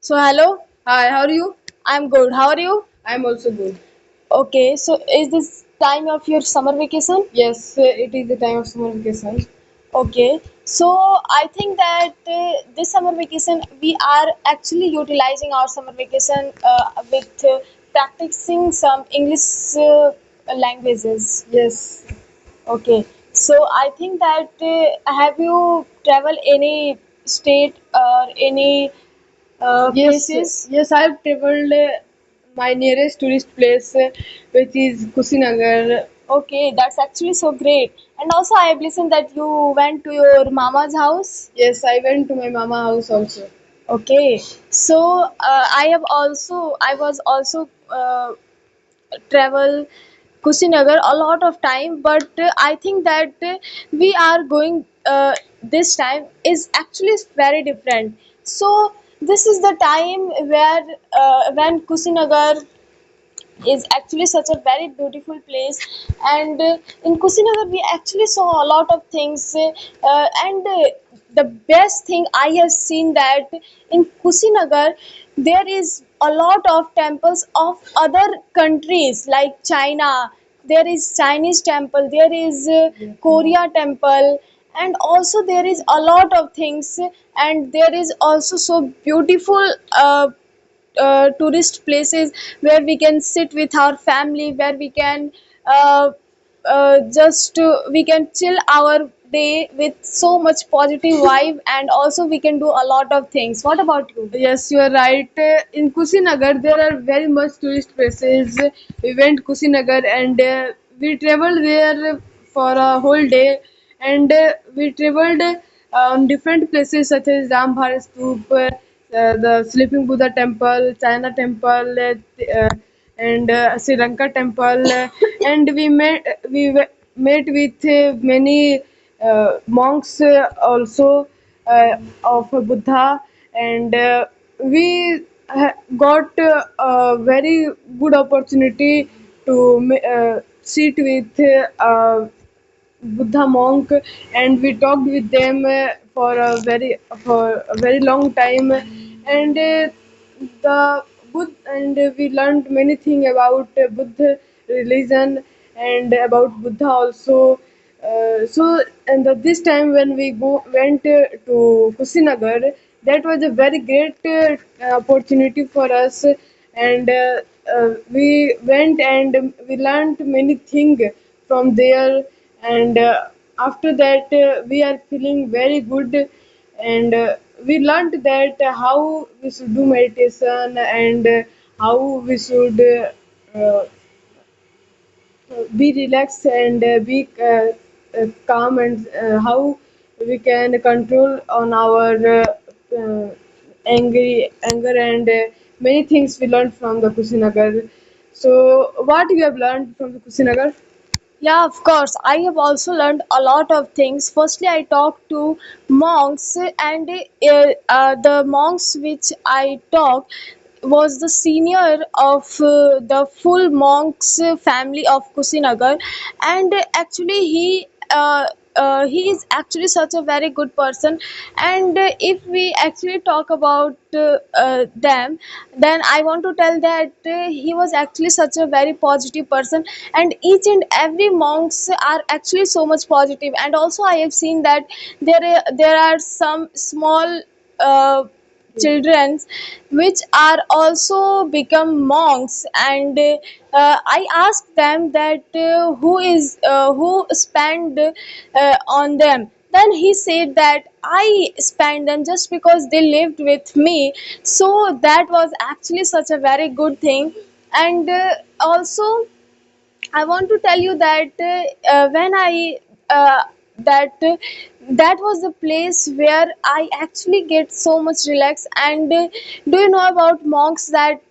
So hello, Hi, how are you? I'm good. How are you? I'm also good. Okay, so is this time of your summer vacation? Yes, it is the time of summer vacation. Okay, so I think that this summer vacation we are actually utilizing our summer vacation with practicing some English languages. Yes, Okay, so I think that have you traveled any state or any yes, places? yes. I've traveled my nearest tourist place, which is Kusinagar. Okay, that's actually so great. And also, I have listened that you went to your mama's house. Yes, I went to my mama house also. Okay, so I was also travel Kushinagar a lot of time, but I think that we are going this time is actually very different. So this is the time where when Kushinagar is actually such a very beautiful place, and in Kusinagar we actually saw a lot of things, and the best thing I have seen that in Kusinagar there is a lot of temples of other countries like China. There is Chinese temple, there is Korea temple, and also there is a lot of things, and there is also so beautiful tourist places where we can sit with our family, where we can just we can chill our day with so much positive vibe, and also we can do a lot of things. What about you? Yes, you are right. In Kusinagar, there are very much tourist places. We went Kusinagar and we traveled there for a whole day, and we traveled on different places such as Rambhar Stoop, the Sleeping Buddha Temple, China Temple, and Sri Lanka Temple, and met with many monks also of Buddha, and we got a very good opportunity to sit with Buddha monk, and we talked with them for a very long time, and the Buddha, and we learned many things about Buddha religion and about Buddha also. And this time when we went to Kusinagar, that was a very great opportunity for us, and we went and we learned many things from there, and after that we are feeling very good, and we learned that how we should do meditation, and how we should uh, be relaxed and be calm, and how we can control on our anger, and many things we learned from the Kusinagar. So what you have learned from the Kusinagar? Yeah, of course. I have also learned a lot of things. Firstly, I talked to monks, and the monks which I talked was the senior of the full monks family of Kusinagar, and actually he is actually such a very good person. And if we actually talk about them, then I want to tell that he was actually such a very positive person, and each and every monks are actually so much positive. And also I have seen that there are some small children which are also become monks, and I asked them that who spend on them. Then he said that I spent them just because they lived with me. So that was actually such a very good thing. And also I want to tell you that when I that that was the place where I actually get so much relaxed. And do you know about monks that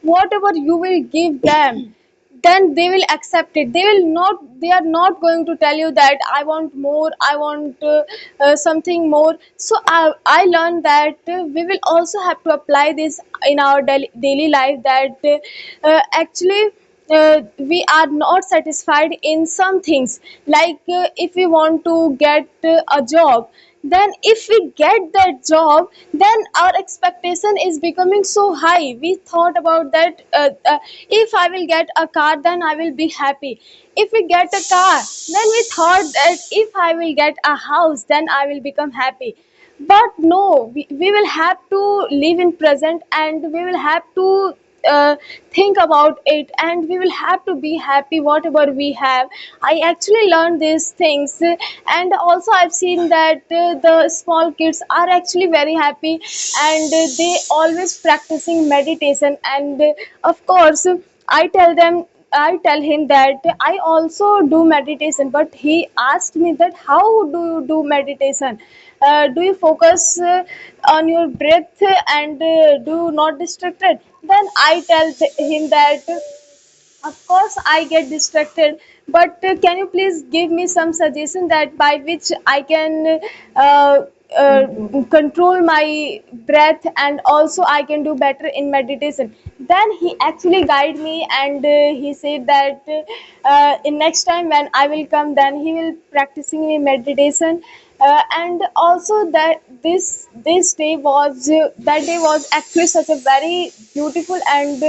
whatever you will give them, then they will accept it. They are not going to tell you that I want more, I want something more. So I learned that we will also have to apply this in our daily life, that actually we are not satisfied in some things. Like if we want to get a job, then if we get that job, then our expectation is becoming so high. We thought about that, if I will get a car, then I will be happy. If we get a car, then we thought that if I will get a house, then I will become happy. But no, we will have to live in present, and we will have to think about it, and we will have to be happy whatever we have. I actually learned these things, and also I've seen that the small kids are actually very happy, and they always practicing meditation. And of course, I tell them, I tell him that I also do meditation, but he asked me that how do you do meditation? Do you focus on your breath and do not distracted? Then I tell him that of course, I get distracted, but can you please give me some suggestion that by which I can control my breath, and also I can do better in meditation. Then he actually guide me, and he said that in next time when I will come, then he will practicing me meditation. And also that this day was that day was actually such a very beautiful and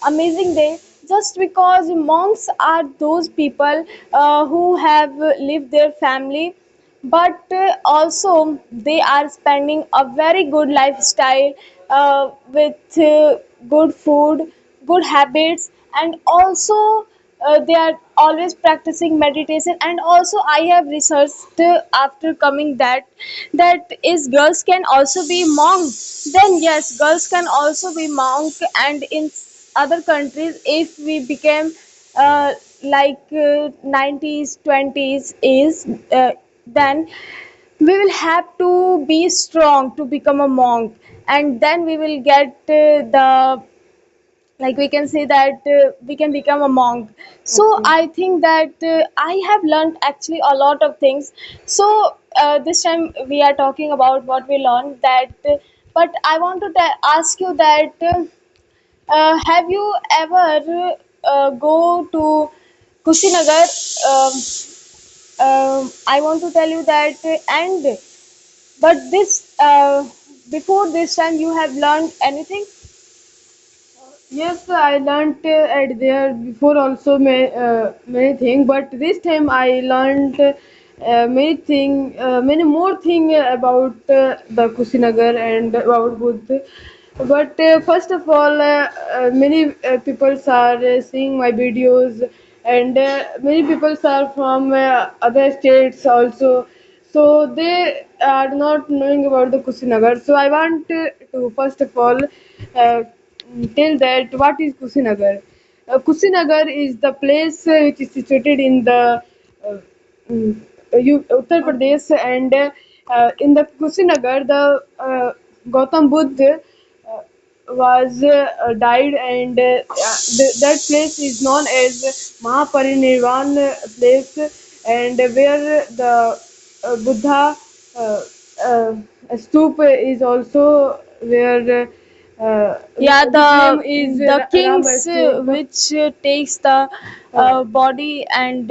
amazing day, just because monks are those people who have lived their family, but also they are spending a very good lifestyle with good food, good habits, and also they are always practicing meditation. And also I have researched after coming that is girls can also be monk. Then yes, girls can also be monk, and in other countries, if we became like 90s 20s is then we will have to be strong to become a monk, and then we will get the, like we can say that we can become a monk. So Okay. I think that I have learned actually a lot of things. So this time we are talking about what we learned that but I want to ask you that have you ever go to Kushinagar? I want to tell you that and but this before this time you have learned anything? Yes, I learned at there before also many things, but this time I learned many more thing about the Kushinagar and about Buddha. But first of all, many people are seeing my videos, and many people are from other states also. So they are not knowing about the Kushinagar. So I want to first of all tell that what is Kushinagar. Kushinagar is the place which is situated in the uh, mm, Uttar Pradesh, and in the Kushinagar, the Gautam Buddha was died, and that place is known as Mahaparinirvan place, and where the Buddha uh, uh, stupa is also where Yeah, which name is the Rama kings stupa. which takes the Uh, body, and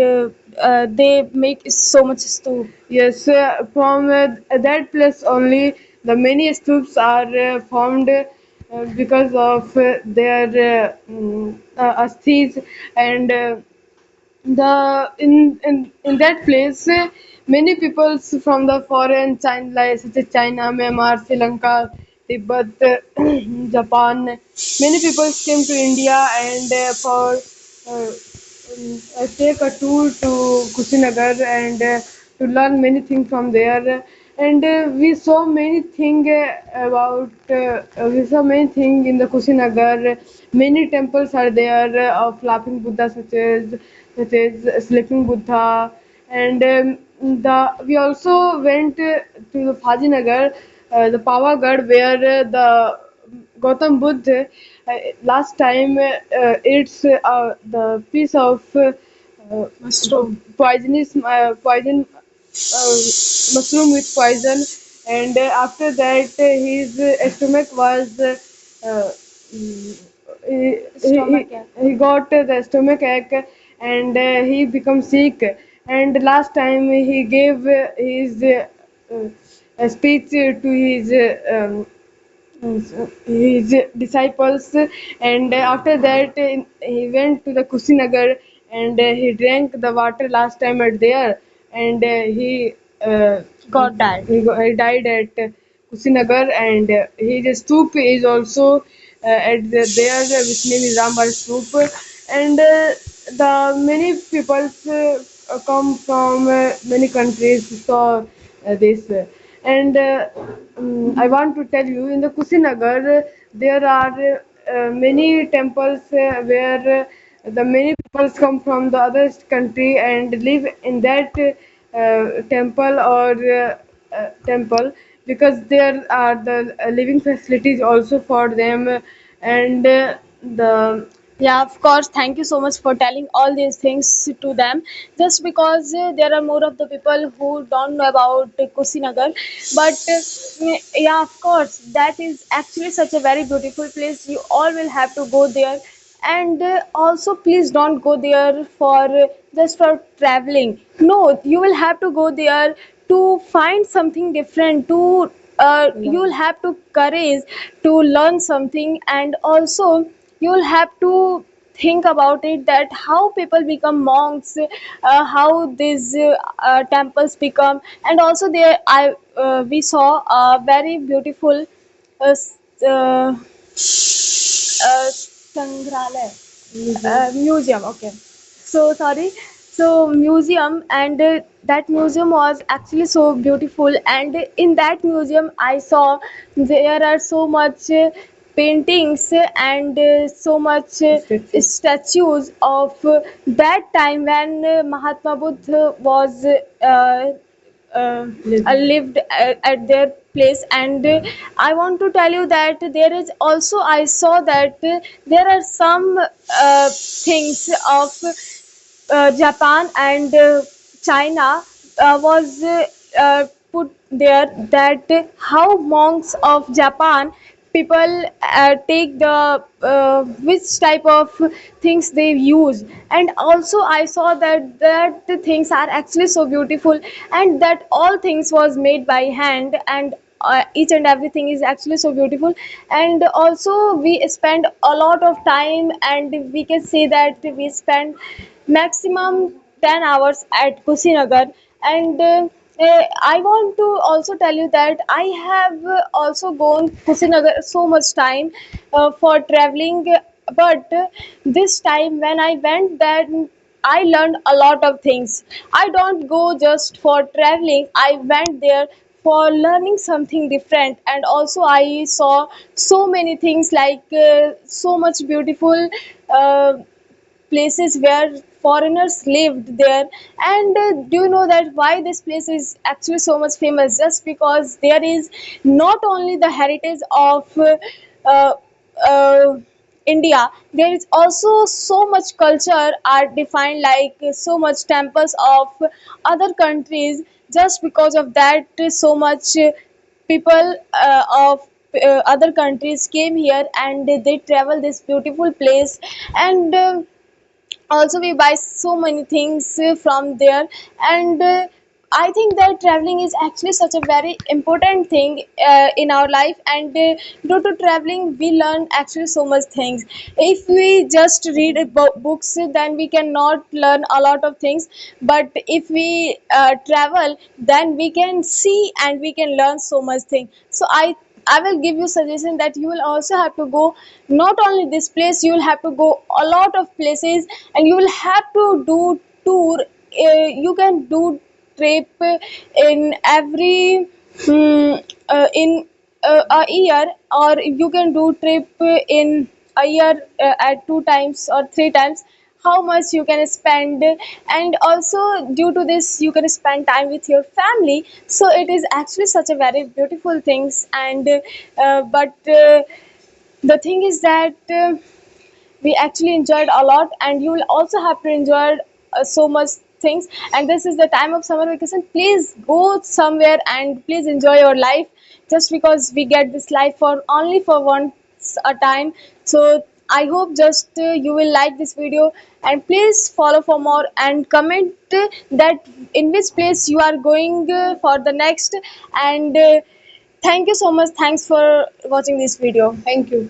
they make so much stew. Yes, from that place only the many stupas are formed because of their asthis, and in that place many peoples from the foreign China, like such as China, Myanmar, Sri Lanka, Tibet, Japan, many peoples came to India, and for uh, take a tour to Kushinagar, and to learn many things from there. And we saw many things we saw many things in the Kushinagar. Many temples are there of laughing Buddha, such as sleeping Buddha, and the we also went to the Fajinagar, the Pavagadh, where the Gautam Buddha last time it's the piece of poisonous poison mushroom with poison, and after that his stomach was Stomach ache. he got the stomach ache, and he become sick, and last time he gave his speech to his disciples, and after that he went to the Kusinagar, and he drank the water last time at there, and uh, God died. he died at Kusinagar, and his stoop is also at there, which name is Rambar stoop, and the many people come from many countries saw this. And I want to tell you, in the Kusinagar, there are many temples where the many people come from the other country and live in that temple or temple, because there are the living facilities also for them, and the Yeah, of course. Thank you so much for telling all these things to them. Just because there are more of the people who don't know about Kusinagar, but yeah, of course, that is actually such a very beautiful place. You all will have to go there, and also please don't go there for just for traveling. No, you will have to go there to find something different. To you'll have to courage to learn something, and also you'll have to think about it, that how people become monks, how these temples become. And also there I we saw a very beautiful uh, sangralaya, museum. Okay, so sorry. So museum, and that museum was actually so beautiful, and in that museum I saw there are so much paintings and so much statues of that time when Mahatma Buddha was lived at their place. And I want to tell you that there is also, I saw that there are some things of Japan and China was put there, that how monks of Japan people take the which type of things they use. And also I saw that the things are actually so beautiful, and that all things was made by hand, and each and everything is actually so beautiful. And also we spend a lot of time, and we can say that we spend maximum 10 hours at Kusinagar. And I want to also tell you that I have also gone Kusinagar so much time for traveling, but this time when I went there, I learned a lot of things. I don't go just for traveling, I went there for learning something different. And also I saw so many things, like so much beautiful uh, places where foreigners lived there. And do you know that why this place is actually so much famous? Just because there is not only the heritage of uh, uh, India, there is also so much culture are defined, like so much temples of other countries. Just because of that, so much people of other countries came here, and they travel this beautiful place. And also we buy so many things from there. And I think that traveling is actually such a very important thing in our life. And due to traveling we learn actually so much things. If we just read books, then we cannot learn a lot of things. But if we travel, then we can see and we can learn so much thing. So I will give you suggestion that you will also have to go not only this place, you will have to go a lot of places, and you will have to do tour. You can do trip in every in a year, or you can do trip in a year at two times or three times, how much you can spend. And also due to this you can spend time with your family. So it is actually such a very beautiful things. And but the thing is that we actually enjoyed a lot, and you will also have to enjoy so much things. And this is the time of summer vacation. Please go somewhere and please enjoy your life, just because we get this life for only for once a time. So I hope just you will like this video, and please follow for more and comment that in which place you are going for the next. And thank you so much. Thanks for watching this video. Thank you.